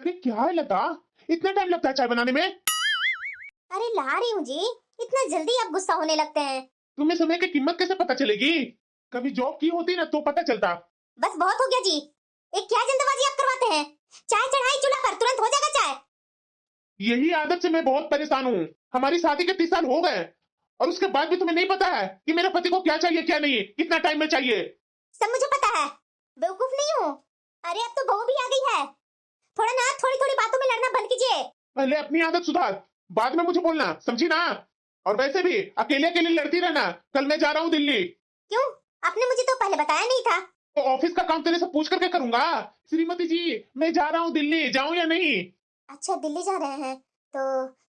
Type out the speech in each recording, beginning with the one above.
अरे क्या है लता, इतना टाइम लगता है चाय बनाने में? अरे ला रही हूँ जी। इतना जल्दी आप गुस्सा होने लगते हैं? तुम्हें समय की कीमत कैसे पता चलेगी? कभी जॉब की होती ना तो पता चलता। बस बहुत हो गया जी। एक क्या जल्दबाजी आप करवाते हैं? चाय चढ़ाई चूल्हा पर, तुरंत हो जाएगा चाय। यही आदत से मैं बहुत परेशान हूँ। हमारी शादी के 30 साल हो गए और उसके बाद भी तुम्हें नहीं पता है कि मेरे पति को क्या चाहिए क्या नहीं, कितना टाइम में चाहिए। सब मुझे पता है, बेवकूफ नहीं हूँ। अरे अब तो बहू भी आ गई है। थोड़ा ना थोड़ी थोड़ी बातों में लड़ना बंद कीजिए। पहले अपनी आदत सुधार, बाद में मुझे बोलना, समझी ना? और वैसे भी अकेले अकेले लड़ती रहना। कल मैं जा रहा हूँ दिल्ली। क्यों? आपने मुझे तो पहले बताया नहीं था। तो ऑफिस का काम तेरे से पूछ करके करूंगा। श्रीमती जी, मैं जा रहा हूँ दिल्ली, जाऊं या नहीं? अच्छा, दिल्ली जा रहे हैं तो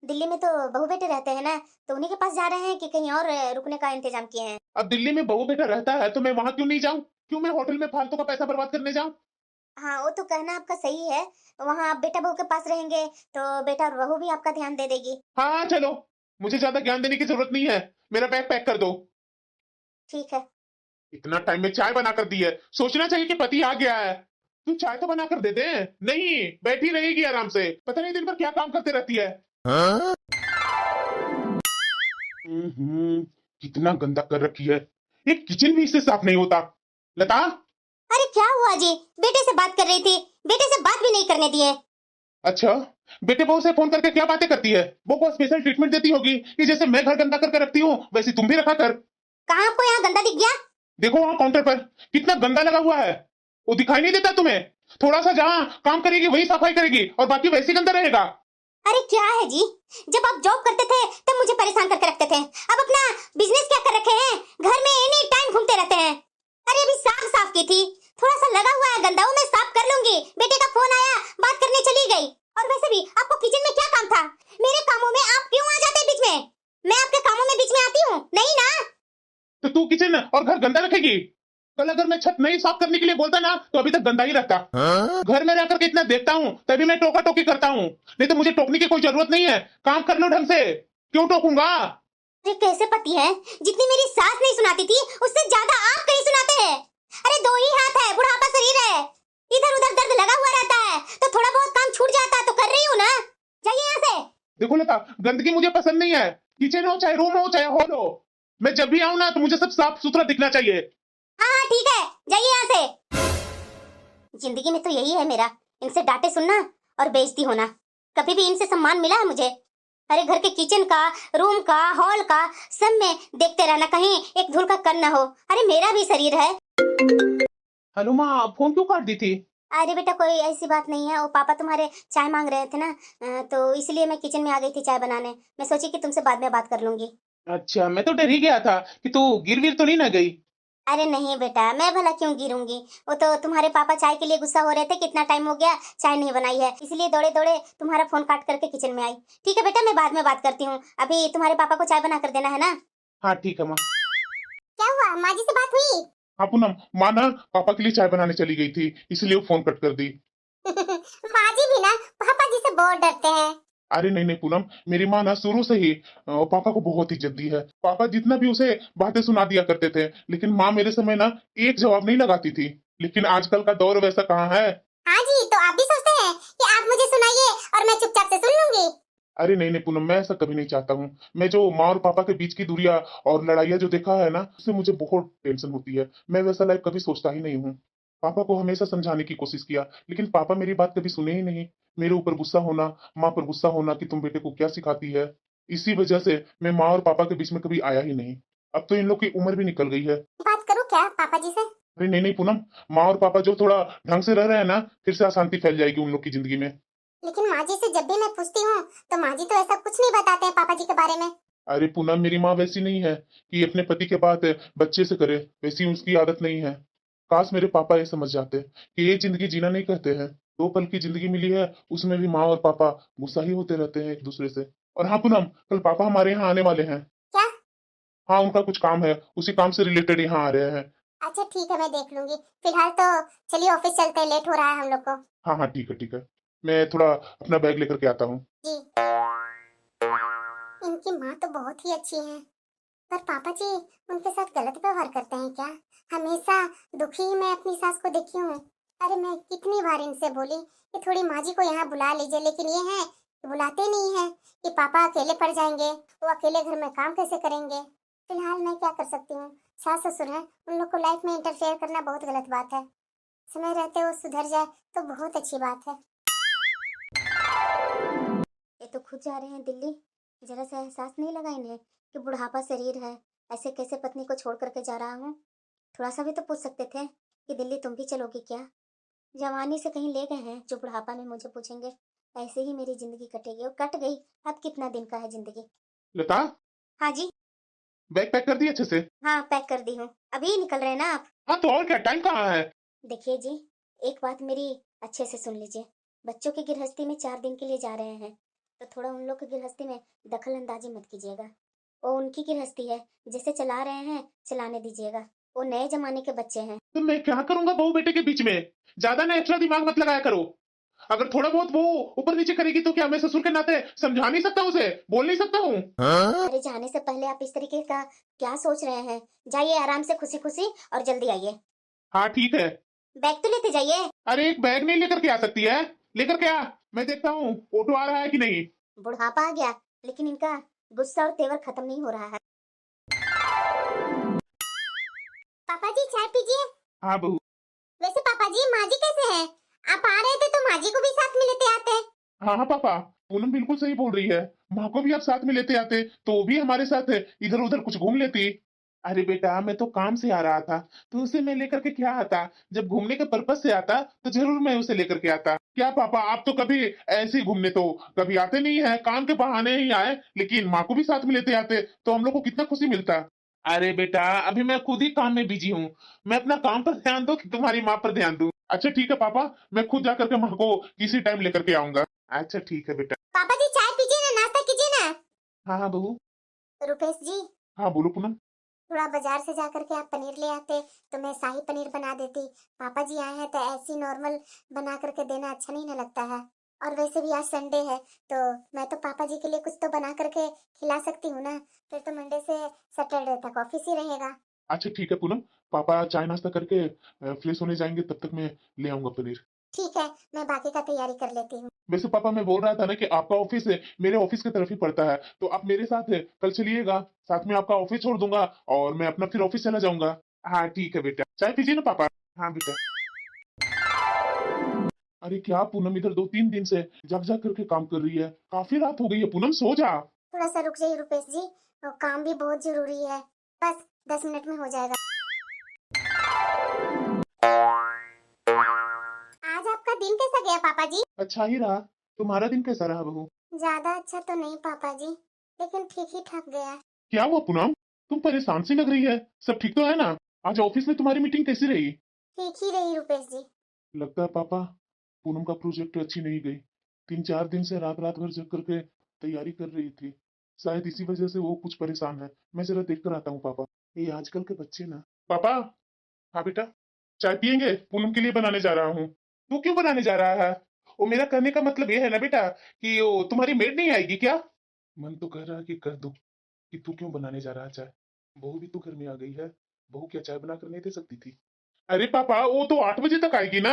दिल्ली में तो बहू बेटे रहते हैं ना, तो उन्हीं के पास जा रहे हैं कि कहीं और रुकने का इंतजाम किए हैं? अब दिल्ली में बहू बेटा रहता है तो मैं वहां क्यों नहीं जाऊं? क्यों मैं होटल में फालतू का पैसा बर्बाद करने जाऊं? हाँ, वो तो कहना आपका सही है। वहाँ आप बेटा बहू के पास रहेंगे तो बेटा और बहू भी आपका ध्यान दे देगी। हाँ चलो, मुझे ज्यादा ज्ञान देने की जरूरत नहीं है। मेरा बैग पैक कर दो। ठीक है। इतना टाइम में चाय बना कर दी है, सोचना चाहिए कि पति आ गया है। तू चाय तो बना कर दे दे। नहीं, बैठी रहेगी आराम से, पता नहीं दिन भर क्या काम करते रहती है। हाँ? कितना गंदा कर रखी है। एक किचन भी इससे साफ नहीं होता। लता, अरे क्या हुआ जी? बेटे से बात कर रही थी, बेटे से बात भी नहीं करने दिए। अच्छा, बेटे बहू से फोन करके क्या बातें करती है? वो को स्पेशल ट्रीटमेंट देती होगी कि जैसे मैं घर गंदा करके रखती हूँ वैसे तुम भी रखा कर। कहाँ आपको यहाँ गंदा दिख गया? देखो वहां काउंटर पर कितना गंदा लगा हुआ है। वो दिखाई नहीं देता तुम्हें? थोड़ा सा जहाँ काम करेगी वही सफाई करेगी और बाकी वैसे ही गंदा रहेगा। अरे क्या है जी, जब आप जॉब करते थे तब मुझे परेशान करके रखते थे, अब अपना बिजनेस क्या कर रखे हैं? घर में एनी टाइम घूमते रहते हैं। अरे अभी साफ साफ की थी, थोड़ा सा लगा हुआ है गंदा, वो मैं साफ कर लूंगी। बेटे का फोन आया, बात करने चली गई। और वैसे भी आपको किचन में क्या काम था? मेरे कामों में आप क्यों आ जाते हैं बीच में? मैं आपके कामों में बीच में आती हूँ नहीं ना? तो तू किचन और घर गंदा रखेगी? कल अगर मैं छत नहीं साफ करने के लिए बोलता ना तो अभी तक गंदा ही रहता। हाँ? घर में रहकर के इतना देखता हूँ तभी मैं टोका टोकी करता हूँ, नहीं तो मुझे टोकने की कोई जरूरत नहीं है। काम कर लो ढंग से, क्यों टोकूंगा? अरे कैसे पति है, जितनी मेरी सास नहीं सुनाती थी उससे ज्यादा आप कहीं सुनाते हैं। अरे दो ही हाथ है, बुढ़ापा शरीर है, इधर उधर दर्द लगा हुआ रहता है, तो थोड़ा बहुत काम छूट जाता है तो कर रही हूँ ना। जाइए यहाँ से। देखो लता, गंदगी मुझे पसंद नहीं है। किचन हो चाहे रूम हो चाहे हॉल हो, मैं जब भी आऊं ना तो मुझे सब साफ सुथरा दिखना चाहिए। हाँ हाँ ठीक है, जाइए यहाँ से। जिंदगी में तो यही है मेरा, इनसे डांटे सुनना और बेइज्जती होना। कभी भी इनसे सम्मान मिला है मुझे? अरे घर के किचन का, रूम का, हॉल का, सब में देखते रहना, कहीं एक धूल का कण न हो। अरे मेरा भी शरीर है। हेलो माँ, फोन क्यों काट दी थी? अरे बेटा कोई ऐसी बात नहीं है, वो पापा तुम्हारे चाय मांग रहे थे ना, तो इसलिए मैं किचन में आ गई थी चाय बनाने। मैं सोची कि तुमसे बाद में बात कर लूंगी। अच्छा, मैं तो डर ही गया था कि तू गिर विर तो नहीं ना गई। अरे नहीं बेटा, मैं भला क्यों गिरूंगी? वो तो तुम्हारे पापा चाय के लिए गुस्सा हो रहे थे, कितना टाइम हो गया चाय नहीं बनाई है, इसलिए दौड़े दौड़े तुम्हारा फोन काट करके किचन में आई। ठीक है बेटा, मैं बाद में बात करती हूँ, अभी तुम्हारे पापा को चाय बना कर देना है ना। हाँ ठीक है माँ। क्या हुआ, माँ जी से बात हुई? हाँ पूनम, माँ ना पापा के लिए चाय बनाने चली गई थी, इसलिए वो फोन कट कर दी। माँ जी भी ना पापा जी से बहुत डरते हैं। अरे नहीं नहीं पूनम, मेरी माँ ना शुरू से ही पापा को बहुत इज्जत दी है। पापा जितना भी उसे बातें सुना दिया करते थे, लेकिन माँ मेरे समय ना एक जवाब नहीं लगाती थी। लेकिन आजकल का दौर वैसा कहाँ है। हाँ जी, तो आप भी सोचते हैं कि आप मुझे सुनाइए और मैं चुपचाप से सुन लूंगी? अरे नहीं नहीं पूनम, मैं ऐसा कभी नहीं चाहता हूँ। मैं जो माँ और पापा के बीच की दूरियां और लड़ाइयाँ जो देखा है ना, उससे मुझे बहुत टेंशन होती है। मैं वैसा लाइफ कभी सोचता ही नहीं हूँ। पापा को हमेशा समझाने की कोशिश किया, लेकिन पापा मेरी बात कभी सुने ही नहीं। मेरे ऊपर गुस्सा होना, माँ पर गुस्सा होना कि तुम बेटे को क्या सिखाती है। इसी वजह से मैं माँ और पापा के बीच में कभी आया ही नहीं। अब तो इन लोग की उम्र भी निकल गई है। बात करूँ क्या पापा जी से? अरे नहीं नहीं पूनम, माँ और पापा जो थोड़ा ढंग से रह रहे हैं ना, फिर से अशांति फैल जाएगी उन लोग की जिंदगी में। लेकिन माँ जी से जब भी मैं पूछती हूँ तो माँ जी तो ऐसा कुछ नहीं बताते हैं पापा जी के बारे में। अरे पूनम, मेरी माँ वैसी नहीं है कि अपने पति के बात बच्चे से करे, वैसी उसकी आदत नहीं है। काश मेरे पापा ये समझ जाते कि ये जिंदगी जीना नहीं कहते हैं। 2 पल की जिंदगी मिली है, उसमें भी माँ और पापा गुस्सा ही होते रहते हैं एक दूसरे से। और हाँ पूनम, कल पापा हमारे यहाँ आने वाले हैं। क्या? हाँ, उनका कुछ काम है, उसी काम से रिलेटेड यहाँ आ रहे हैं। अच्छा ठीक है, मैं देख लूंगी। फिलहाल तो चलिए ऑफिस चलते हैं, लेट हो रहा है हम लोग को। हाँ हाँ ठीक है ठीक है, मैं थोड़ा अपना बैग लेकर के आता हूँ। जी। इनकी माँ तो बहुत ही अच्छी है, पर पापा जी उनके साथ गलत व्यवहार करते हैं क्या? हमेशा दुखी ही मैं अपनी सास को देखी हूँ। अरे मैं कितनी बार इनसे बोली कि थोड़ी माँ जी को यहाँ बुला लीजिए, लेकिन ये हैं कि बुलाते नहीं हैं, कि पापा अकेले पड़ जाएंगे, वो अकेले घर में काम कैसे करेंगे। फिलहाल मैं क्या कर सकती हूँ, सास ससुर हैं, उन लोग को लाइफ में इंटरफेयर करना बहुत गलत बात है। समय रहते वो सुधर जाए तो बहुत अच्छी बात है। ये तो खुद जा रहे हैं दिल्ली, जरा सा एहसास नहीं लगा इन्हें कि बुढ़ापा शरीर है, ऐसे कैसे पत्नी को छोड़ करके जा रहा हूँ। थोड़ा सा भी तो पूछ सकते थे कि दिल्ली तुम भी चलोगी क्या। जवानी से कहीं ले गए हैं जो बुढ़ापा में मुझे पूछेंगे। ऐसे ही मेरी जिंदगी कटेगी और कट गई। अब कितना दिन का है जिंदगी। लता, हाँ जी। बैग पैक कर दी अच्छे से? हाँ पैक कर दी हूँ, अभी निकल रहे हैं ना आप। हाँ तो और क्या, टाइम कहाँ है? देखिए जी, एक बात मेरी अच्छे से सुन लीजिए। बच्चों की गृहस्थी में 4 दिन के लिए जा रहे हैं, तो थोड़ा उन लोग की गृहस्थी में दखल अंदाजी मत कीजिएगा। वो उनकी गृहस्थी है, जैसे चला रहे हैं चलाने दीजिएगा। वो नए जमाने के बच्चे हैं। तो मैं क्या करूंगा बहू बेटे के बीच में? ज्यादा ना एक्स्ट्रा दिमाग मत लगाया करो। अगर थोड़ा बहुत वो ऊपर नीचे करेगी तो क्या मैं ससुर के नाते समझा नहीं सकता, उसे बोल नहीं सकता हूँ? अरे जाने से पहले आप इस तरीके का क्या सोच रहे हैं। जाइए आराम से खुशी खुशी और जल्दी आइए। हाँ ठीक है। बैग तो लेते जाइए। अरे एक बैग नहीं लेकर के आ सकती है? लेकर के आ, मैं देखता हूँ ऑटो आ रहा है कि नहीं। बुढ़ापा आ गया, लेकिन इनका गुस्सा और तेवर खत्म नहीं हो रहा है। पापा जी चाय पीजिए। हाँ बहू। वैसे पापा जी माँ जी कैसे हैं? आप आ रहे थे तो माँ जी को भी साथ में लेते आते। हाँ हाँ पापा, पूनम बिल्कुल सही बोल रही है। माँ को भी आप साथ में लेते आते तो वो भी हमारे साथ इधर उधर कुछ घूम लेती। अरे बेटा, मैं तो काम से आ रहा था तो उसे मैं लेकर के क्या आता। जब घूमने के पर्पज से आता तो जरूर मैं उसे लेकर के आता। क्या पापा, आप तो कभी ऐसे ही घूमने तो कभी आते नहीं है, काम के बहाने ही आए, लेकिन माँ को भी साथ में लेते आते तो हम लोग को कितना खुशी मिलता। अरे बेटा, अभी मैं खुद ही काम में बिजी हूँ। मैं अपना काम पर ध्यान दो कि तुम्हारी माँ पर ध्यान दूं। अच्छा ठीक है पापा, मैं खुद जा करके माँ को किसी टाइम लेकर के आऊंगा। अच्छा ठीक है बेटा। पापा जी चाय पीजिए ना, नाश्ता कीजिए ना। हाँ हाँ बहू। रुपेश जी, हाँ बोलो पूनम। थोड़ा बाजार से जा करके आप पनीर ले आते तो मैं शाही पनीर बना देती। पापा जी आए हैं तो ऐसी नॉर्मल बना करके देना अच्छा नहीं ना लगता है। और वैसे भी आज संडे है, तो मैं तो पापा जी के लिए कुछ तो बना करके खिला सकती हूँ ना। फिर तो मंडे से सैटरडे तक ऑफिस ही रहेगा। अच्छा ठीक है पूनम, पापा चाय नाश्ता करके फ्रेश होने जाएंगे, तब तक मैं ले आऊंगा पनीर। ठीक है, मैं बाकी का तैयारी कर लेती हूँ। वैसे पापा, मैं बोल रहा था ना कि आपका ऑफिस मेरे ऑफिस की तरफ ही पड़ता है, तो आप मेरे साथ कल चलिएगा। साथ में आपका ऑफिस छोड़ दूंगा और मैं अपना फिर ऑफिस चला जाऊंगा। हाँ ठीक है बेटा, चाय पीजिए ना पापा। हाँ बेटा। अरे क्या पूनम, इधर 2-3 दिन से जग जग करके काम कर रही है। काफी रात हो गई है पूनम, सो जा। थोड़ा सा रुक जाइए रुपेश जी, वो काम भी बहुत जरूरी है। बस 10 मिनट में हो जाएगा। आज आपका दिन कैसा गया पापा जी? अच्छा ही रहा। तुम्हारा दिन कैसा रहा बहू? ज्यादा अच्छा तो नहीं पापा जी, लेकिन ठीक ही ठाक गया। क्या हुआ पूनम, तुम परेशान सी लग रही है। सब ठीक तो है ना? आज ऑफिस में तुम्हारी मीटिंग कैसी रही? ठीक ही रही रुपेश जी। लगता है पापा, पूनम का प्रोजेक्ट अच्छी नहीं गई। 3-4 दिन से रात रात भर जग करके तैयारी कर रही थी। शायद इसी वजह से वो कुछ परेशान है। मैं जरा देख कर आता हूँ पापा। ये आजकल के बच्चे ना। पापा। हाँ बेटा। चाय पियेंगे? पूनम के लिए बनाने जा रहा हूँ। तू क्यों बनाने जा रहा है? वो मेरा कहने का मतलब ये है ना बेटा कि वो तुम्हारी मेड नहीं आएगी क्या? मन तो कह रहा है कि कर दूं, कि तू क्यों बनाने जा रहा है चाय। बहू भी तो घर में आ गई है। बहू क्या चाय बना कर नहीं दे सकती थी? अरे पापा, वो तो 8 बजे तक आएगी ना।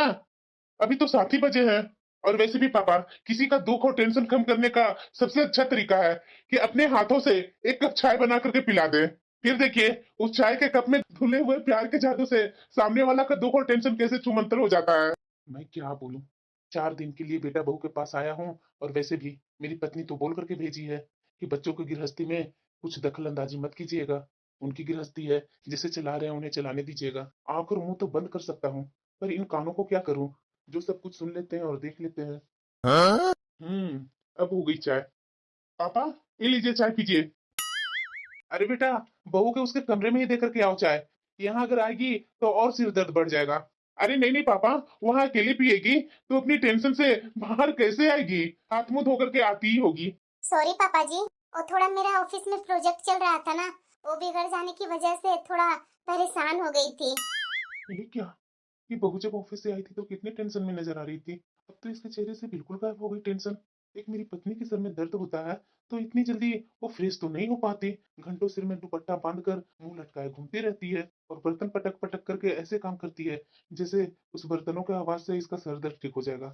अभी तो 7 ही बजे हैं। और वैसे भी पापा, किसी का दुख और टेंशन कम करने का सबसे अच्छा तरीका है कि अपने हाथों से एक कप चाय बना करके पिला दे। फिर देखिए, उस चाय के कप में धुले हुए प्यार के जादू से सामने वाला का दुख और टेंशन कैसे छूमंतर हो जाता है। मैं क्या बोलूं। 4 दिन के लिए बेटा बहू के पास आया हूँ, और वैसे भी मेरी पत्नी तो बोल करके भेजी है कि बच्चों की गृहस्थी में कुछ दखल अंदाजी मत कीजिएगा। उनकी गृहस्थी है, जिसे चला रहे हैं उन्हें चलाने दीजिएगा। आखिर मुंह तो बंद कर सकता हूँ, पर इन कानों को क्या करूं जो सब कुछ सुन लेते हैं और देख लेते हैं। अब हो गई चाय। पापा, ये लीजिए चाय पीजिए। अरे बेटा, बहू के उसके कमरे में ही देकर के आओ चाय। यहाँ अगर आएगी तो और सिर दर्द बढ़ जाएगा। अरे नहीं नहीं पापा, वहाँ अकेले पिएगी तो अपनी टेंशन से बाहर कैसे आएगी? हाथ मुंह धो करके आती ही होगी। सॉरी पापा जी, और थोड़ा मेरा ऑफिस में प्रोजेक्ट चल रहा था ना, वो बिगड़ जाने की वजह से थोड़ा परेशान हो गई थी। ये क्या, ये बहू जब ऑफिस से आई थी तो कितने टेंशन में नजर आ रही थी। अब तो इसके चेहरे से बिल्कुल गायब हो गई टेंशन। एक मेरी पत्नी के सर में दर्द होता है तो इतनी जल्दी वो फ्रेश तो नहीं हो पाती। घंटों सिर में दुपट्टा बांध कर मुंह लटकाए घूमती रहती है और बर्तन पटक पटक करके ऐसे काम करती है जैसे उस बर्तनों के आवाज से इसका सर दर्द ठीक हो जाएगा।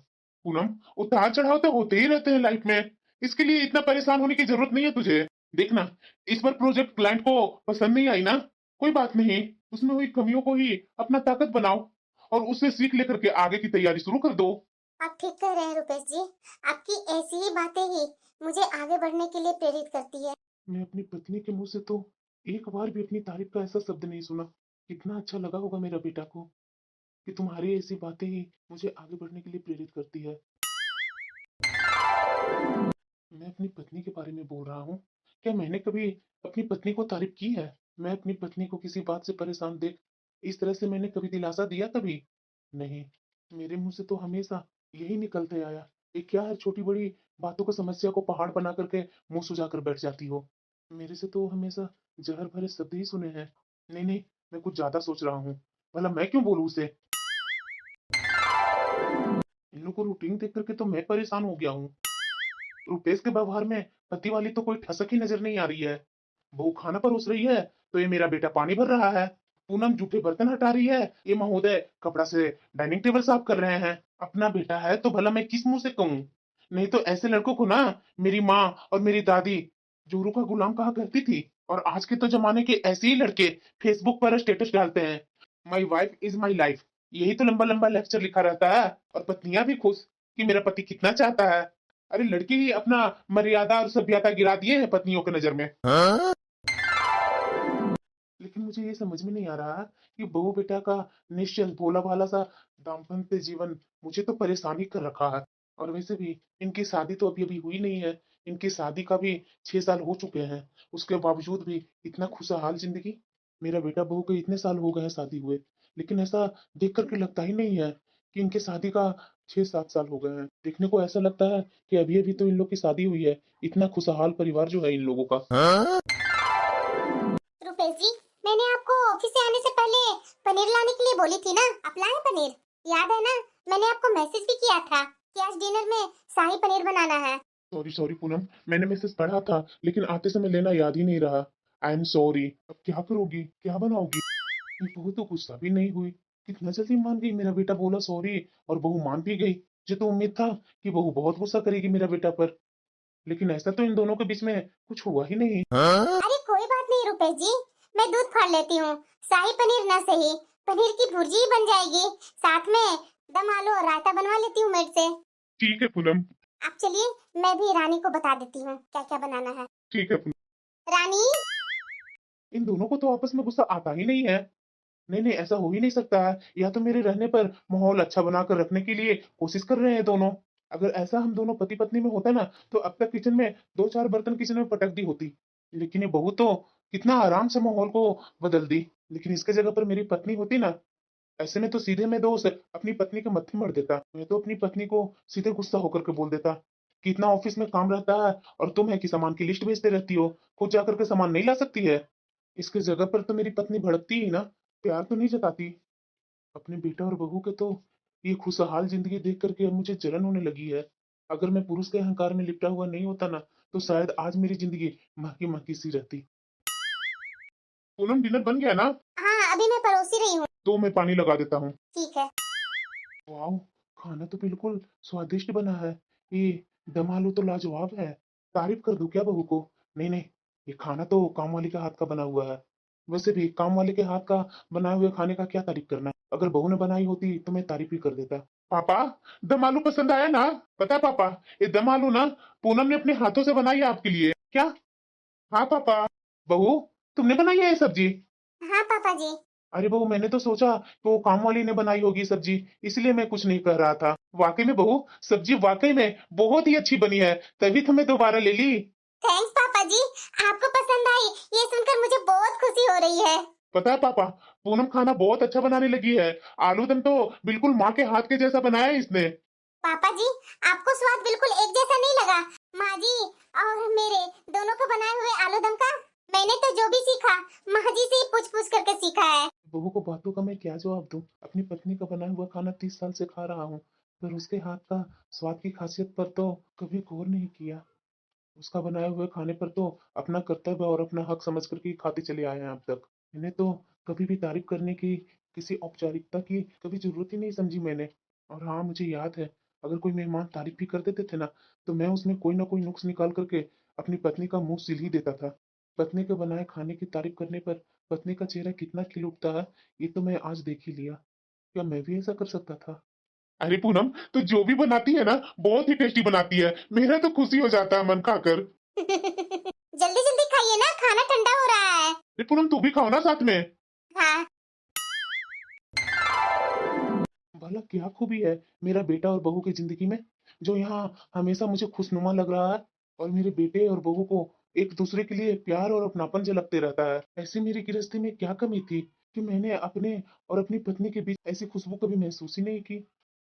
पूनम, उतार चढ़ाव तो होते ही रहते हैं लाइफ में, इसके लिए इतना परेशान होने की जरूरत नहीं है तुझे। देखना, इस बार प्रोजेक्ट क्लाइंट को पसंद नहीं आई ना, कोई बात नहीं, उसमें हुई कमियों को ही अपना ताकत बनाओ और उससे सीख लेकर के आगे की तैयारी शुरू कर दो। आप ठीक कह रहे हैं रुपेश जी। आपकी ऐसी ही बातें ही मुझे आगे बढ़ने के लिए प्रेरित करती है। मैं अपनी पत्नी के मुंह से तो एक बार भी अपनी तारीफ का ऐसा शब्द नहीं सुना। कितना अच्छा लगा होगा मेरा बेटा को कि तुम्हारी ऐसी बातें ही मुझे आगे बढ़ने के लिए प्रेरित करती है। मैं अपनी पत्नी के बारे में बोल रहा हूँ, क्या मैंने कभी अपनी पत्नी को तारीफ की है? मैं अपनी पत्नी को किसी बात से परेशान देख इस तरह से मैंने कभी दिलासा दिया कभी? नहीं, मेरे मुंह से तो हमेशा यही निकलते आया। ये क्या है, छोटी बड़ी बातों को समस्या को पहाड़ बना करके मुंह सुझा कर बैठ जाती हो। मेरे से तो हमेशा जहर भरे शब्द ही सुने हैं। नहीं नहीं, मैं कुछ ज्यादा सोच रहा हूँ। भला मैं क्यों बोलूं उसे? इन लोगों को रूटीन देख करके तो मैं परेशान हो गया हूँ। रुपेश के व्यवहार में पति वाली तो कोई ठसक ही नजर नहीं आ रही है। बहू खाना परोस रही है तो ये मेरा बेटा पानी भर रहा है। पूनम जूठे बर्तन हटा रही है, ये महोदय कपड़ा से डाइनिंग टेबल साफ कर रहे हैं। अपना बेटा है तो भला मैं किस मुंह से कहूँ? नहीं तो ऐसे लड़कों को ना मेरी माँ और मेरी दादी जोरू का गुलाम कहा करती थी। और आज के तो जमाने के ऐसे ही लड़के फेसबुक पर स्टेटस डालते हैं, my wife is my life, यही तो लंबा लंबा लेक्चर लिखा रहता है और पत्नियां भी खुश कि मेरा पति कितना चाहता है। अरे लड़की ही अपना मर्यादा और सभ्यता गिरा दिए हैं पत्नियों की नजर में। लेकिन मुझे ये समझ में नहीं आ रहा कि बहू बेटा का निश्चल भोला भाला सा दाम्पत्य जीवन मुझे तो परेशान ही कर रखा है। और वैसे भी इनकी शादी तो अभी अभी हुई नहीं है, इनकी शादी का भी 6 साल हो चुके हैं। उसके बावजूद भी इतना खुशहाल जिंदगी। मेरा बेटा बहू के इतने साल हो गए हैं शादी हुए, लेकिन ऐसा देख करके लगता ही नहीं है कि इनके शादी का 6-7 साल हो गए हैं। देखने को ऐसा लगता है कि अभी अभी तो इन लोग की शादी हुई है। इतना खुशहाल परिवार जो है इन लोगों का। रुपेश जी, मैंने आपको ऑफिस से आने से पहले पनीर लाने के लिए बोली थी ना, आप लाए पनीर? याद है ना? मैंने आपको मैसेज भी किया था कि आज डिनर में शाही पनीर बनाना है। सॉरी सॉरी पूनम, मैंने मैसेज पढ़ा था लेकिन आते समय लेना याद ही नहीं रहा। I am sorry. अब क्या करोगी, क्या बनाओगी? ये बहू तो गुस्सा भी नहीं हुई, कितना जल्दी मान गई। मेरा बेटा बोला सॉरी और बहू मान भी गई। मुझे तो उम्मीद था कि बहू बहुत गुस्सा करेगी मेरा बेटा पर, लेकिन ऐसा तो इन दोनों के बीच में कुछ हुआ ही नहीं। अरे कोई बात नहीं रुपेश जी, मैं दूध फाड़ लेती हूँ। शाही पनीर ना सही, पनीर की भुर्जी ही बन जाएगी। साथ में दम आलू और रायता बनवा लेती हूँ मेड से। ठीक है पूनम। आप चलिए, मैं भी रानी को बता देती हूँ क्या क्या बनाना है। ठीक है पूनम। रानी। इन दोनों को तो आपस में गुस्सा आता ही नहीं है। नहीं नहीं, ऐसा हो ही नहीं सकता है। या तो मेरे रहने पर माहौल अच्छा बनाकर रखने के लिए कोशिश कर रहे हैं दोनों। अगर ऐसा हम दोनों पति पत्नी में होता ना तो अब तक किचन में 2-4 बर्तन किचन में पटक दी होती। लेकिन ये बहू तो कितना आराम से माहौल को बदल दी। लेकिन इसके जगह पर मेरी पत्नी होती ना, ऐसे में तो सीधे मैं दोस्त अपनी पत्नी के मत्थे मर देता। मैं तो अपनी पत्नी को सीधे गुस्सा होकर के बोल देता कि इतना ऑफिस में काम रहता है और तुम है कि सामान की लिस्ट भेजते रहती हो, खुद जाकर के सामान नहीं ला सकती है। इसके जगह पर तो मेरी पत्नी भड़कती ही ना, प्यार तो नहीं जताती। अपने बेटा और बहू के तो ये खुशहाल जिंदगी देख करके अब मुझे जलन होने लगी है। अगर मैं पुरुष के अहंकार में लिपटा हुआ नहीं होता ना तो शायद आज मेरी जिंदगी महकी महकी सी रहती। पूनम, डिनर बन गया ना? हाँ, अभी मैं परोसी रही हूँ। तो मैं पानी लगा देता हूँ। ठीक है। वाह, खाना तो बिल्कुल स्वादिष्ट बना है। ये दम आलू तो लाजवाब है। तारीफ कर दूं क्या बहू को? नहीं नहीं, ये खाना तो काम वाली के हाथ का बना हुआ है। वैसे भी काम वाले के हाथ का बनाए हुए खाने का क्या तारीफ करना। अगर बहू ने बनाई होती तो मैं तारीफ ही कर देता। पापा, दम आलू पसंद आया ना? पता है पापा, ये दम आलू ना पूनम ने अपने हाथों से बनाई है आपके लिए। क्या? हाँ पापा। बहू, तुमने बनाई है ये सब्जी? हाँ पापा जी। अरे बहू, मैंने तो सोचा कि वो काम वाली ने बनाई होगी सब्जी, इसलिए मैं कुछ नहीं कह रहा था। वाकई में बहू, सब्जी वाकई में बहुत ही अच्छी बनी है, तभी तो मैं दोबारा ले ली। थैंक्स पापा जी, आपको पसंद आई ये सुनकर मुझे बहुत खुशी हो रही है। पता है पापा, पूनम खाना बहुत अच्छा बनाने लगी है। आलू दम तो बिल्कुल माँ के हाथ के जैसा बनाया है इसने। पापा जी, आपको स्वाद बिल्कुल एक जैसा नहीं लगा? माँ जी और मेरे दोनों को बनाए हुए आलू दम का मैंने तो जो भी सीखा माँ जी से ही पूछ पूछ करके सीखा है। बहू को बातों का मैं क्या जवाब दूं? अपनी पत्नी का बनाया हुआ खाना 30 साल से खा रहा हूँ, पर उसके हाथ का स्वाद की खासियत पर तो कभी गौर नहीं किया। उसका बनाए हुए खाने पर तो अपना कर्तव्य और अपना हक समझ कर के ही खाते चले आए हैं अब तक। इन्हें तो कभी भी तारीफ करने की, किसी औपचारिकता की कभी जरूरत ही नहीं समझी मैंने। और हाँ, मुझे याद है, अगर कोई मेहमान तारीफ भी कर देते थे ना, तो मैं उसमें कोई ना कोई नुक्स निकाल करके अपनी पत्नी का मुंह सिल ही देता था। पत्नी के बनाए खाने की तारीफ करने पर पत्नी का चेहरा कितना खिल उठता है, ये तो मैं आज देख ही लिया। क्या मैं भी ऐसा कर सकता था? अरे पूनम, तो जो भी बनाती है ना, बहुत ही टेस्टी बनाती है। मेरा तो खुशी हो जाता है मन खाकर। जल्दी जल्दी खाइए ना, खाना ठंडा हो रहा है। अरे पूनम, तू भी खाओ ना साथ में। हाँ। भला क्या खूबी है मेरा बेटा और बहू की जिंदगी में, जो यहाँ हमेशा मुझे खुशनुमा लग रहा है, और मेरे बेटे और बहू को एक दूसरे के लिए प्यार और अपनापन झलकते रहता है। ऐसी मेरी गृहस्थी में क्या कमी थी कि मैंने अपने और अपनी पत्नी के बीच ऐसी खुशबू कभी महसूस ही नहीं की।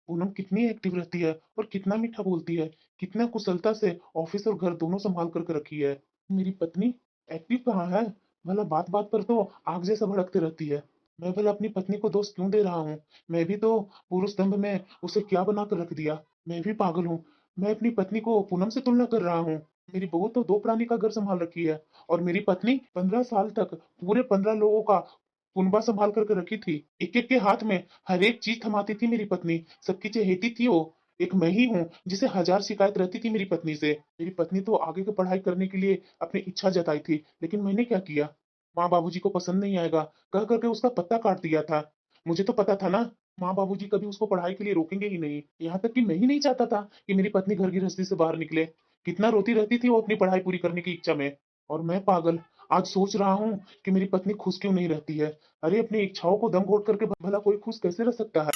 पूनम कितनी एक्टिव रहती है और कितना मीठा बोलती है, कितना कुशलता से ऑफिस और घर दोनों संभाल करके रखी है। मेरी पत्नी एक्टिव कहाँ है? भला बात बात पर तो आग जैसा भड़कती रहती है। मैं भला अपनी पत्नी को दोष क्यों दे रहा हूँ? मैं भी तो पुरुष स्तंभ में उसे क्या बना कर रख दिया? मैं भी पागल हूँ। मैं अपनी पत्नी को पूनम से तुलना कर रहा हूँ। मेरी बहू तो दो प्राणी का घर संभाल रखी है, और मेरी पत्नी 15 साल तक पूरे 15 लोगों का कुनबा संभाल करके रखी थी। एक एक के हाथ में हर एक चीज थमाती थी मेरी पत्नी, सबकी चहेती थी वो। एक मैं ही हूँ जिसे हजार शिकायत रहती थी मेरी पत्नी से। मेरी पत्नी तो आगे की पढ़ाई करने के लिए अपनी इच्छा जताई थी, लेकिन मैंने क्या किया? माँ बाबूजी को पसंद नहीं आएगा कह करके उसका पत्ता काट दिया था। मुझे तो पता था ना, माँ बाबूजी कभी उसको पढ़ाई के लिए रोकेंगे ही नहीं। यहाँ तक कि मैं ही नहीं चाहता था कि मेरी पत्नी घर गृहस्थी से बाहर निकले। कितना रोती रहती थी वो अपनी पढ़ाई पूरी करने की इच्छा में। और मैं पागल आज सोच रहा हूँ कि मेरी पत्नी खुश क्यों नहीं रहती है। अरे अपनी इच्छाओं को दम घोट करके भला कोई खुश कैसे रह सकता है?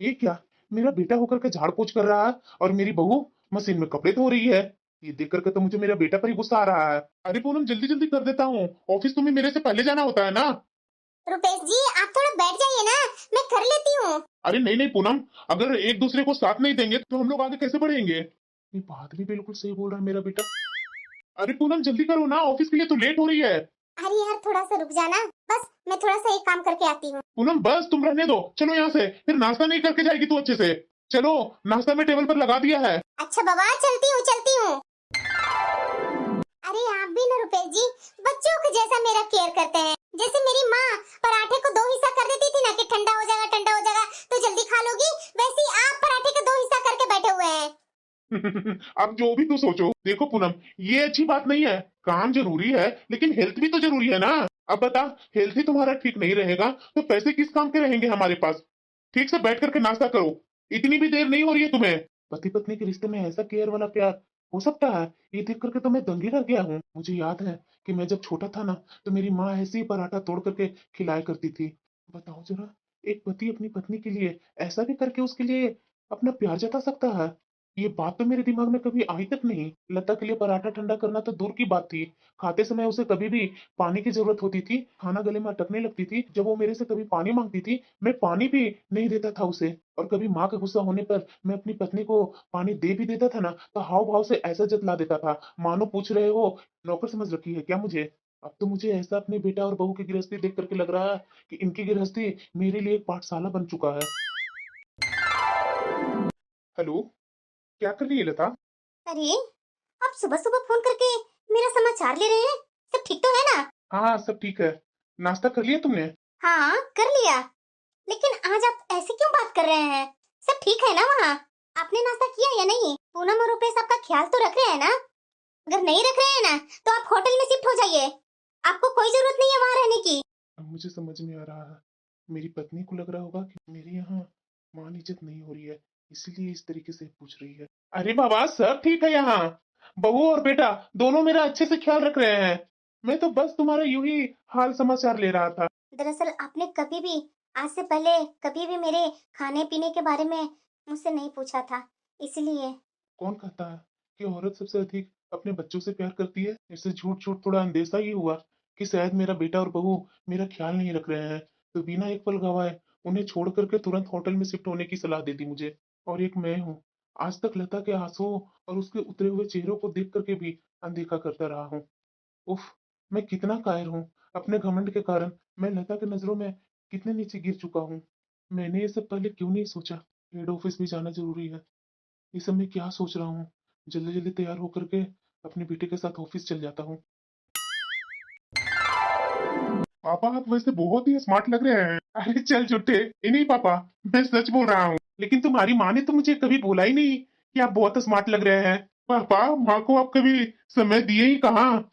ये क्या, मेरा बेटा होकर के झाड़ पोछ कर रहा है और मेरी बहू मशीन में कपड़े धो रही है। ये देख करके तो मुझे मेरा बेटा पर ही गुस्सा आ रहा है। अरे पूनम, जल्दी जल्दी कर देता हूँ, ऑफिस तुम्हें मेरे से पहले जाना होता है ना। रुपेश जी, आप थोड़ा बैठ जाइए ना, मैं कर लेती हूँ। अरे नहीं नहीं पूनम, अगर एक दूसरे को साथ नहीं देंगे तो हम लोग आगे कैसे बढ़ेंगे? ये बात भी बिल्कुल सही बोल रहा है मेरा बेटा। अरे पूनम जल्दी करो ना, ऑफिस के लिए तो लेट हो रही है। अरे यार, थोड़ा सा रुक जाना, बस मैं थोड़ा सा एक काम करके आती हूँ। पूनम बस तुम रहने दो, चलो यहाँ से, फिर नाश्ता नहीं करके जाएगी तू अच्छे से। चलो, नाश्ता में टेबल पर लगा दिया है। अच्छा बाबा, चलती हूँ चलती हूँ। अरे आप भी ना रुपेश जी, बच्चों के जैसा मेरा केयर करते हैं। जैसे मेरी माँ पराठे को दो हिस्सा कर देती थी ना कि ठंडा हो जाएगा तो जल्दी खा लोगी, वैसे ही आप पराठे का दो हिस्सा करके बैठे हुए हैं। अब जो भी तू सोचो, देखो पूनम, ये अच्छी बात नहीं है। काम जरूरी है, लेकिन हेल्थ भी तो जरूरी है ना। अब बता, हेल्थ ही तुम्हारा ठीक नहीं रहेगा तो पैसे किस काम के रहेंगे हमारे पास? ठीक से बैठ करके नाश्ता करो, इतनी भी देर नहीं हो रही है तुम्हें? पति पत्नी के रिश्ते में ऐसा केयर वाला प्यार हो सकता है? ये देख करके तो मैं दंग ही रह गया हूँ। मुझे याद है कि मैं जब छोटा था ना, तो मेरी माँ ऐसे ही पराठा तोड़ करके खिलाया करती थी। बताओ जरा, एक पति अपनी पत्नी के लिए ऐसा भी करके उसके लिए अपना प्यार जता सकता है? ये बात तो मेरे दिमाग में कभी आई तक नहीं। लता के लिए पराठा ठंडा करना तो दूर की बात थी, खाते समय उसे कभी भी पानी की जरूरत होती थी, खाना गले में अटकने लगती थी, जब वो मेरे से कभी पानी मांगती थी, मैं पानी भी नहीं देता था उसे। और कभी माँ का गुस्सा होने पर मैं अपनी पत्नी को पानी दे भी देता था ना, तो हाव भाव से ऐसा जतला देता था मानो पूछ रहे हो नौकर समझ रखी है क्या मुझे। अब तो मुझे ऐसा अपने बेटा और बहू की गृहस्थी देख करके लग रहा है कि इनकी गृहस्थी मेरे लिए एक पाठशाला बन चुका है। हेलो, क्या कर रही है लता? अरे, आप सुबह सुबह फोन करके मेरा समाचार ले रहे हैं? सब ठीक तो है ना? हाँ हाँ, सब ठीक है। नाश्ता कर लिया तुमने? हाँ कर लिया, लेकिन आज आप ऐसे क्यों बात कर रहे हैं? सब ठीक है ना वहाँ? आपने नाश्ता किया या नहीं? पूनम और रुपेश आपका ख्याल तो रख रहे हैं ना? अगर नहीं रख रहे हैं ना, तो आप होटल में शिफ्ट हो जाइए। आपको कोई जरूरत नहीं है वहाँ रहने की। अब मुझे समझ में आ रहा है, मेरी पत्नी को लग रहा होगा कि मेरे यहाँ मान इज्जत नहीं हो रही है, इसलिए इस तरीके से पूछ रही है। अरे बाबा, सब ठीक है यहाँ। बहू और बेटा दोनों मेरा अच्छे से ख्याल रख रहे हैं। मैं तो बस तुम्हारा यूं ही हाल समाचार ले रहा था। दरअसल आपने कभी भी, आज से पहले कभी भी मेरे खाने पीने के बारे में मुझसे नहीं पूछा था, इसलिए। कौन कहता है कि औरत सबसे अधिक अपने बच्चों से प्यार करती है? इससे झूठ झूठ थोड़ा अंदेशा ही हुआ कि शायद मेरा बेटा और बहू मेरा ख्याल नहीं रख रहे हैं, तो बिना एक पल गवाए उन्हें छोड़ करके तुरंत होटल में शिफ्ट होने की सलाह दे दी मुझे। और एक मैं हूँ, आज तक लता के आंसुओं और उसके उतरे हुए चेहरों को देख करके भी अनदेखा करता रहा हूँ। उफ, मैं कितना कायर हूँ। अपने घमंड के कारण मैं लता की नजरों में कितने नीचे गिर चुका हूँ। मैंने ये सब पहले क्यों नहीं सोचा? हेड ऑफिस भी जाना ज़रूरी है। ये सब मैं क्या सोच रहा हूँ? जल्दी-जल्दी तैयार होकर के अपने बेटे के साथ ऑफिस चल जाता हूँ। पापा आप वैसे बहुत ही स्मार्ट लग रहे हैं। अरे चल झूठे। नहीं पापा, मैं सच बोल रहा हूँ। लेकिन तुम्हारी माँ ने तो मुझे कभी बोला ही नहीं कि आप बहुत स्मार्ट लग रहे हैं। पापा, माँ को आप कभी समय दिए ही कहाँ?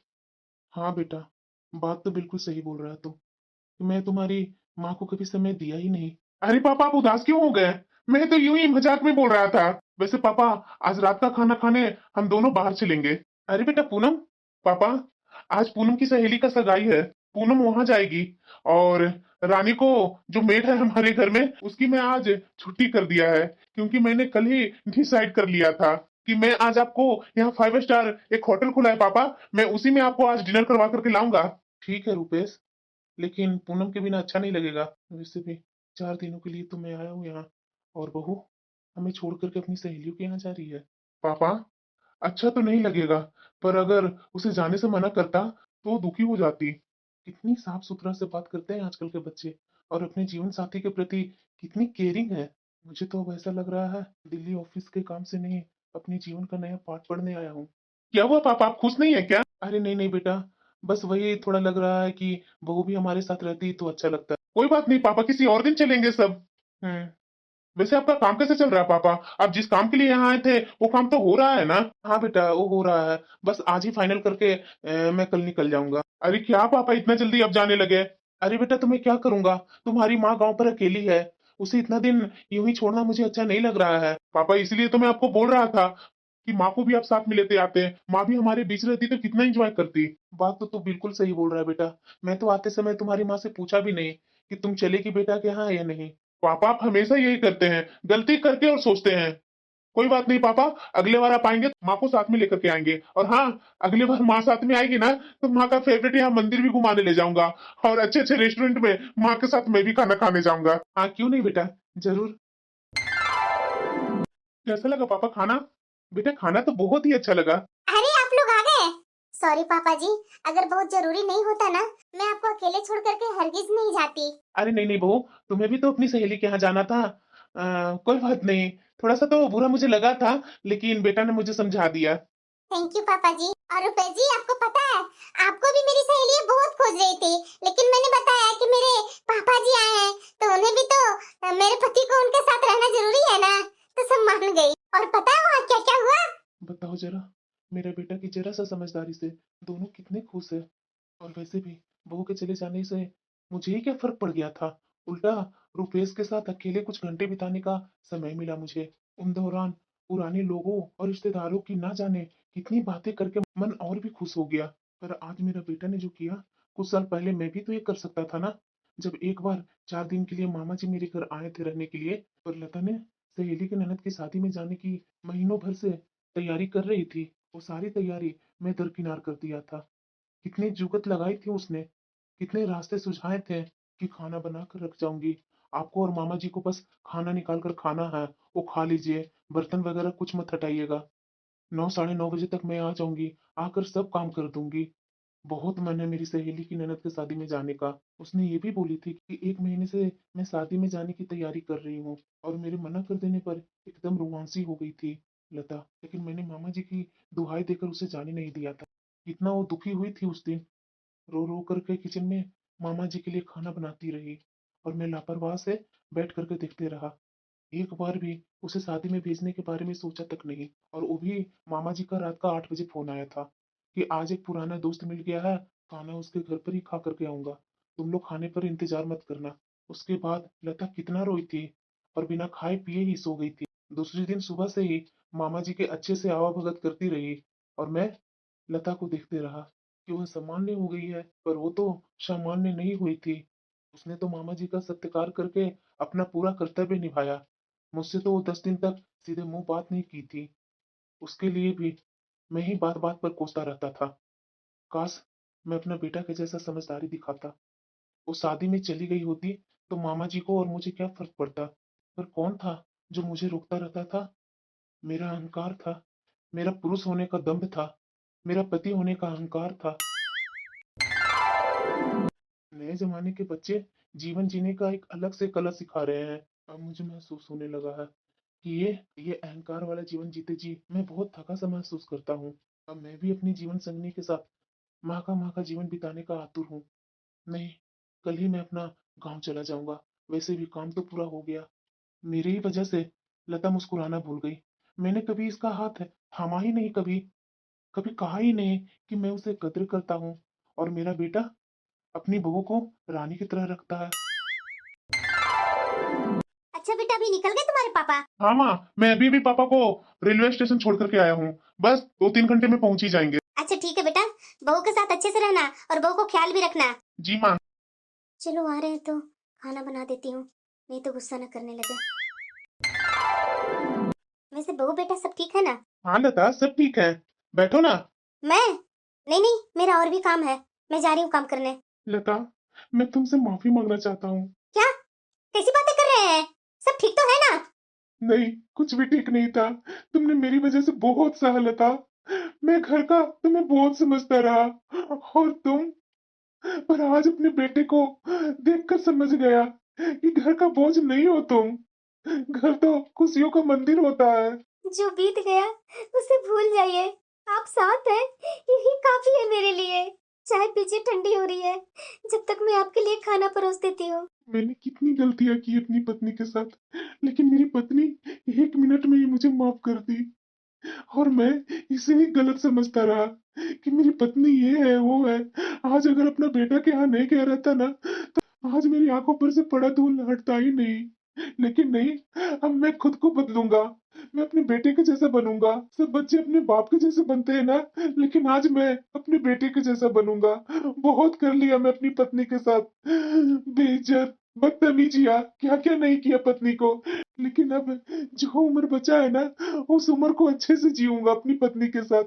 हाँ बेटा, बात तो बिल्कुल सही बोल रहा है तुम। मैं तुम्हारी माँ को कभी समय दिया ही नहीं। अरे पापा आप उदास क्यों हो गए? मैं तो यूं ही मजाक में बोल रहा था। वैसे पापा, आज रात का खाना खाने हम दोनों बाहर चलेंगे। अरे बेटा पूनम, पापा, आज पूनम की सहेली का सगाई है। पूनम वहां जाएगी और रानी को, जो मेड है हमारे घर में, उसकी मैं आज छुट्टी कर दिया है, क्योंकि मैंने कल ही डिसाइड कर लिया था कि मैं आज आपको यहाँ 5 स्टार एक होटल खुला है पापा, मैं उसी में आपको आज डिनर करवा करके लाऊंगा। ठीक है रुपेश, लेकिन पूनम के बिना अच्छा नहीं लगेगा। वैसे भी 4 दिनों के लिए तो मैं आया हूँ यहाँ, और बहू हमें छोड़ करके अपनी सहेलियों के यहाँ जा रही है। पापा, अच्छा तो नहीं लगेगा, पर अगर उसे जाने से मना करता तो वो दुखी हो जाती। कितनी साफ सुथरा से बात करते हैं आजकल के बच्चे, और अपने जीवन साथी के प्रति कितनी केयरिंग है। मुझे तो अब ऐसा लग रहा है दिल्ली ऑफिस के काम से नहीं, अपने जीवन का नया पाठ पढ़ने आया हूँ। क्या हुआ पापा, आप खुश नहीं है क्या? अरे नहीं नहीं बेटा, बस वही थोड़ा लग रहा है कि बहू भी हमारे साथ रहती तो अच्छा लगता। कोई बात नहीं पापा, किसी और दिन चलेंगे सब। वैसे आपका काम कैसे चल रहा है पापा? आप जिस काम के लिए यहाँ आए थे वो काम तो हो रहा है ना? हाँ बेटा, वो हो रहा है। बस आज ही फाइनल करके मैं कल निकल जाऊंगा। अरे क्या पापा, इतना जल्दी अब जाने लगे? अरे बेटा, तो मैं क्या करूंगा? तुम्हारी माँ गांव पर अकेली है, उसे इतना दिन यूं ही छोड़ना मुझे अच्छा नहीं लग रहा है पापा। इसलिए तो मैं आपको बोल रहा था कि माँ को भी आप साथ में लेते आते। माँ भी हमारे बीच रहती तो कितना एंजॉय करती। बात तो तू बिल्कुल सही बोल रहा है बेटा। मैं तो आते समय तुम्हारी माँ से पूछा भी नहीं कि तुम चलेगी बेटा के यहाँ या नहीं। पापा आप हमेशा यही करते हैं, गलती करके और सोचते हैं। कोई बात नहीं पापा, अगले बार आप आएंगे तो माँ को साथ में लेकर के आएंगे। और हाँ, अगली बार माँ साथ में आएगी ना, तो माँ का फेवरेट यहाँ मंदिर भी घुमाने ले जाऊंगा, और अच्छे अच्छे रेस्टोरेंट में माँ के साथ मैं भी खाना खाने जाऊंगा। हाँ क्यों नहीं बेटा, जरूर। कैसा लगा पापा खाना? बेटा खाना तो बहुत ही अच्छा लगा। अरे आप लोग आ गए। सॉरी पापा जी, अगर बहुत जरूरी नहीं होता ना, मैं आपको अकेले छोड़ करके हरगिज नहीं जाती। अरे नहीं नहीं बहू, तुम्हें भी तो अपनी सहेली के यहाँ जाना था। कोई बात नहीं, थोड़ा सा तो बुरा मुझे लगा था, लेकिन बेटा ने मुझे समझा दिया। थैंक यू पापा जी। और रुपए जी, आपको पता है, आपको भी मेरी सहेली बहुत खोज रही थी, लेकिन मैंने बताया कि मेरे पापा जी आए हैं, तो उन्हें भी तो मेरे पति को उनके साथ रहना जरूरी है ना, तो सब मान गई। और पता है वहाँ क्या क्या हुआ? बताओ जरा, मेरा बेटा की जरा सा समझदारी से दोनों कितने खुश है। और वैसे भी बहू के चले जाने से मुझे ही क्या फर्क पड़ गया था? उल्टा रुपेश के साथ अकेले कुछ घंटे बिताने का समय मिला मुझे। उन दौरान पुराने लोगों और रिश्तेदारों की ना जाने कितनी बातें करके मन और भी खुश हो गया। पर आज मेरा बेटा ने जो किया, कुछ साल पहले मैं भी तो ये कर सकता था ना। जब एक बार 4 दिन के लिए मामा जी मेरे घर आए थे रहने के लिए, पर लता ने सहेली के ननद की शादी में जाने की महीनों भर से तैयारी कर रही थी। वो सारी तैयारी मैं दरकिनार कर दिया था। कितनी जुगत लगाई थी उसने, कितने रास्ते सुझाए थे कि खाना बना कर रख जाऊंगी, आपको और मामा जी को बस खाना निकाल कर खाना है, वो खा लीजिए, बर्तन वगैरह कुछ मत हटाइएगा। 9 साढ़े 9 बजे तक मैं आ जाऊंगी, आकर सब काम कर दूंगी। बहुत मन है मेरी सहेली की ननद की शादी में जाने का। उसने ये भी बोली थी कि 1 महीने से मैं शादी में जाने की तैयारी कर रही हूँ, और मेरे मना कर देने पर एकदम रोमांसी हो गई थी लता। लेकिन मैंने मामा जी की दुहाई देकर उसे जाने नहीं दिया था। कितना वो दुखी हुई थी उस दिन, रो रो करके किचन में मामा जी के लिए खाना बनाती रही, और मैं लापरवाह से बैठ करके देखते रहा। एक बार भी उसे शादी में भेजने के बारे में सोचा तक नहीं। और वो भी मामा जी का रात का 8 बजे फोन आया था कि आज एक पुराना दोस्त मिल गया है, खाना उसके घर पर ही खा करके आऊंगा, तुम लोग खाने पर इंतजार मत करना। उसके बाद लता कितना रोई थी, और बिना खाए पिए ही सो गई थी। दूसरे दिन सुबह से ही मामा जी के अच्छे से आवा भगत करती रही, और मैं लता को देखते रहा कि वह सामान्य हो गई है, पर वो तो सामान्य नहीं हुई थी। उसने तो मामा जी का सत्कार करके अपना पूरा कर्तव्य निभाया। मुझसे तो वो 10 दिन तक सीधे मुंह बात नहीं की थी। उसके लिए भी मैं ही बात बात पर कोसता रहता था। काश मैं अपना बेटा के जैसा समझदारी दिखाता। वो शादी में चली गई होती तो मामा जी को और मुझे क्या फर्क पड़ता? पर कौन था जो मुझे रोकता रहता था? मेरा अहंकार था, मेरा पुरुष होने का दंभ था, मेरा पति होने का अहंकार था। नए जमाने के बच्चे जीवन जीने का एक अलग से कला सिखा रहे हैं। अब मुझे महसूस होने लगा है कि ये अहंकार वाला जीवन जीते जी मैं बहुत थका सा महसूस करता हूँ। अब मैं भी अपनी जीवन संगनी के साथ माँ का जीवन बिताने का आतुर हूँ। नहीं, कल ही मैं अपना गाँव चला जाऊँगा। वैसे भी काम तो पूरा हो गया। मेरी ही वजह से लता मुस्कुराना भूल गई। मैंने कभी इसका हाथ थामा ही नहीं, कभी कभी कहा ही नहीं कि मैं उसे कद्र करता हूँ और मेरा बेटा अपनी बहू को रानी की तरह रखता है। अच्छा बेटा, अभी निकल गए तुम्हारे पापा? हाँ माँ, मैं अभी भी पापा को रेलवे स्टेशन छोड़ करके आया हूँ। बस 2-3 घंटे में पहुंच ही जाएंगे। अच्छा ठीक है बेटा, बहू के साथ अच्छे से रहना और बहू को ख्याल भी रखना। जी माँ। चलो आ रहे हैं तो खाना बना देती हूँ, नहीं तो गुस्सा न करने लगे। वैसे बहू बेटा सब ठीक है ना? हाँ लता, सब ठीक है। बैठो ना। मैं नहीं नहीं, मेरा और भी काम है, मैं जा रही हूँ काम करने। लता, मैं तुमसे माफी मांगना चाहता हूँ। क्या? कैसी बातें कर रहे हैं? सब ठीक तो है ना? नहीं, कुछ भी ठीक नहीं था। तुमने मेरी वजह से बहुत सहा लता। मैं घर का तुम्हें बोझ समझता रहा, और तुम, पर आज अपने बेटे को देखकर समझ गया कि घर का बोझ नहीं हो तुम। घर तो खुशियों का मंदिर होता है। जो बीत गया उसे भूल जाइए, आप साथ हैं यही काफी है मेरे लिए। चाय पीजिए, ठंडी हो रही है, जब तक मैं आपके लिए खाना परोस देती हूँ। मैंने कितनी गलतियां की अपनी पत्नी के साथ, लेकिन मेरी पत्नी 1 मिनट में ही मुझे माफ कर दी। और मैं इसे ही गलत समझता रहा कि मेरी पत्नी ये है वो है। आज अगर अपना बेटा के यहाँ नहीं कह रहता ना, तो आज मेरी आंखों पर से पड़ा धूल हटता ही नहीं। लेकिन नहीं, अब मैं खुद को बदलूंगा। मैं अपने बेटे के जैसा बनूंगा। सब बच्चे अपने बाप के जैसे बनते हैं ना, लेकिन आज मैं अपने बेटे के जैसा बनूंगा। बहुत कर लिया मैं अपनी पत्नी के साथ, बेइज्जत, बदतमीजियां, क्या क्या नहीं किया पत्नी को। लेकिन अब जो उम्र बचा है ना, उस उम्र को अच्छे से जीऊंगा अपनी पत्नी के साथ,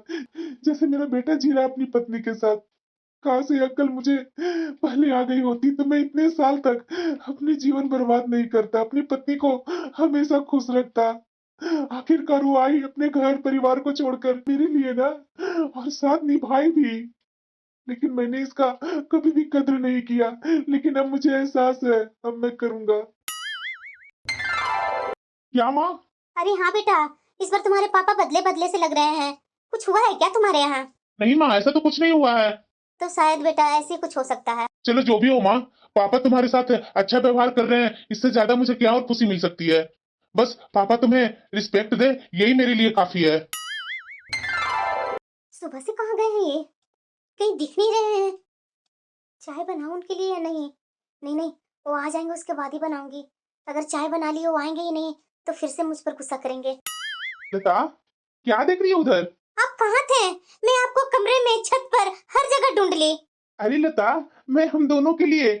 जैसे मेरा बेटा जी रहा है अपनी पत्नी के साथ। काश ये अक्ल मुझे पहले आ गई होती तो मैं इतने साल तक अपने जीवन बर्बाद नहीं करता, अपनी पत्नी को हमेशा खुश रखता। आखिरकार वो आई अपने घर परिवार को छोड़कर मेरे लिए ना, और साथ निभाई भी। लेकिन मैंने इसका कभी भी कद्र नहीं किया। लेकिन अब मुझे एहसास है, अब मैं करूंगा। क्या माँ? अरे हाँ बेटा, इस बार तुम्हारे पापा बदले बदले से लग रहे हैं। कुछ हुआ है क्या तुम्हारे यहाँ? नहीं माँ, ऐसा तो कुछ नहीं हुआ है। तो शायद बेटा ऐसे कुछ हो सकता है। चलो जो भी हो माँ, पापा तुम्हारे साथ अच्छा व्यवहार कर रहे हैं, इससे ज्यादा मुझे क्या और खुशी मिल सकती है। बस पापा तुम्हें रिस्पेक्ट दे, यही मेरे लिए काफी है। सुबह से कहाँ गए हैं ये? कहीं दिख नहीं रहे हैं। चाय बनाऊं उनके लिए या नहीं? नहीं नहीं, वो आ जाएंगे उसके बाद ही बनाऊंगी। अगर चाय बना ली वो आएंगे ही नहीं तो फिर से मुझ पर गुस्सा करेंगे। लता, क्या देख रही है उधर? आप कहाँ थे? मैं आपको कमरे में, छत पर, हर जगह ढूंढ ली। अरे लता, मैं हम दोनों के लिए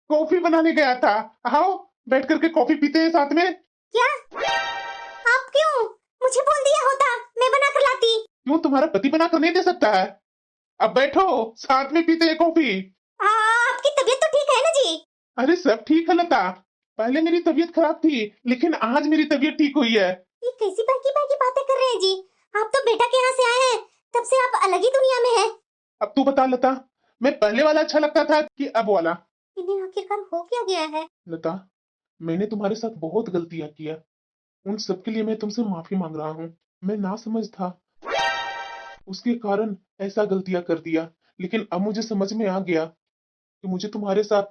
कॉफी बनाने गया था। आओ, बैठ करके कॉफी पीते हैं साथ में। क्या? आप क्यों? मुझे बोल दिया होता, मैं बना कर लाती। क्यों, तुम्हारा पति बना कर नहीं दे सकता है? अब बैठो, साथ में पीते हैं कॉफी। आपकी तबीयत तो ठीक है ना जी? अरे सब ठीक है लता। पहले मेरी तबीयत खराब थी, लेकिन आज मेरी तबीयत ठीक हुई है। ये कैसी बहकी बहकी बातें कर रहे हैं जी? आप तो बेटा के यहाँ से आए हैं, तब से आप अलग ही दुनिया में हैं। अब तू बता लता, मैं पहले वाला अच्छा लगता था कि अब वाला? इन्हें आखिरकार हो क्या गया है? लता, मैंने तुम्हारे साथ बहुत गलतियां किया। उन सब के लिए मैं तुमसे माफी मांग रहा हूँ। मैं ना समझ था, उसके कारण ऐसा गलतियां कर दिया। लेकिन अब मुझे समझ में आ गया कि मुझे तुम्हारे साथ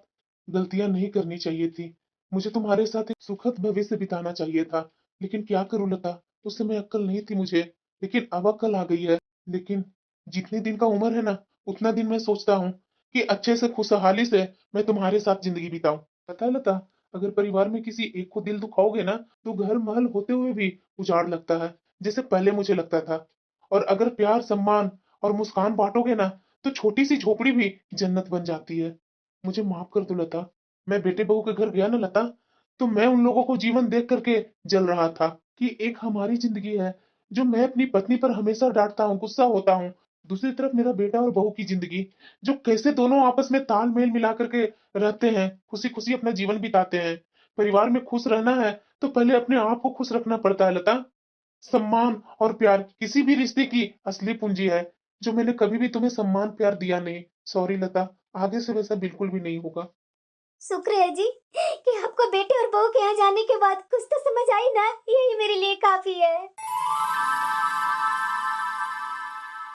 गलतियां नहीं करनी चाहिए थी। मुझे तुम्हारे साथ एक सुखद भविष्य बिताना चाहिए था। लेकिन क्या करूं लता, उस समय अक्ल नहीं थी मुझे, लेकिन अब अक्ल आ गई है। लेकिन जितने दिन का उम्र है ना, उतना दिन मैं सोचता हूँ कि अच्छे से खुशहाली से मैं तुम्हारे साथ जिंदगी बिताऊं। पता है लता, अगर परिवार में किसी एक को दिल दुखाओगे ना, तो घर महल होते हुए भी उजाड़ लगता है, जैसे पहले मुझे लगता था। और अगर प्यार, सम्मान और मुस्कान बांटोगे ना, तो छोटी सी झोपड़ी भी जन्नत बन जाती है। मुझे माफ कर दो लता। मैं बेटे बहू के घर गया ना लता, तो मैं उन लोगों को जीवन देख करके जल रहा था कि एक हमारी जिंदगी है जो मैं अपनी पत्नी पर हमेशा डांटता हूँ, गुस्सा होता हूँ। दूसरी तरफ मेरा बेटा और बहू की जिंदगी, जो कैसे दोनों आपस में तालमेल मिला करके रहते हैं, खुशी खुशी अपना जीवन बिताते हैं। परिवार में खुश रहना है तो पहले अपने आप को खुश रखना पड़ता है लता। सम्मान और प्यार किसी भी रिश्ते की असली पूंजी है। जो मैंने कभी भी तुम्हें सम्मान प्यार दिया नहीं, सॉरी लता, आगे से वैसा बिल्कुल भी नहीं होगा। शुक्र है जी कि आपको बेटे और बहू के यहाँ जाने के बाद कुछ तो समझ आई ना, यही मेरे लिए काफी है।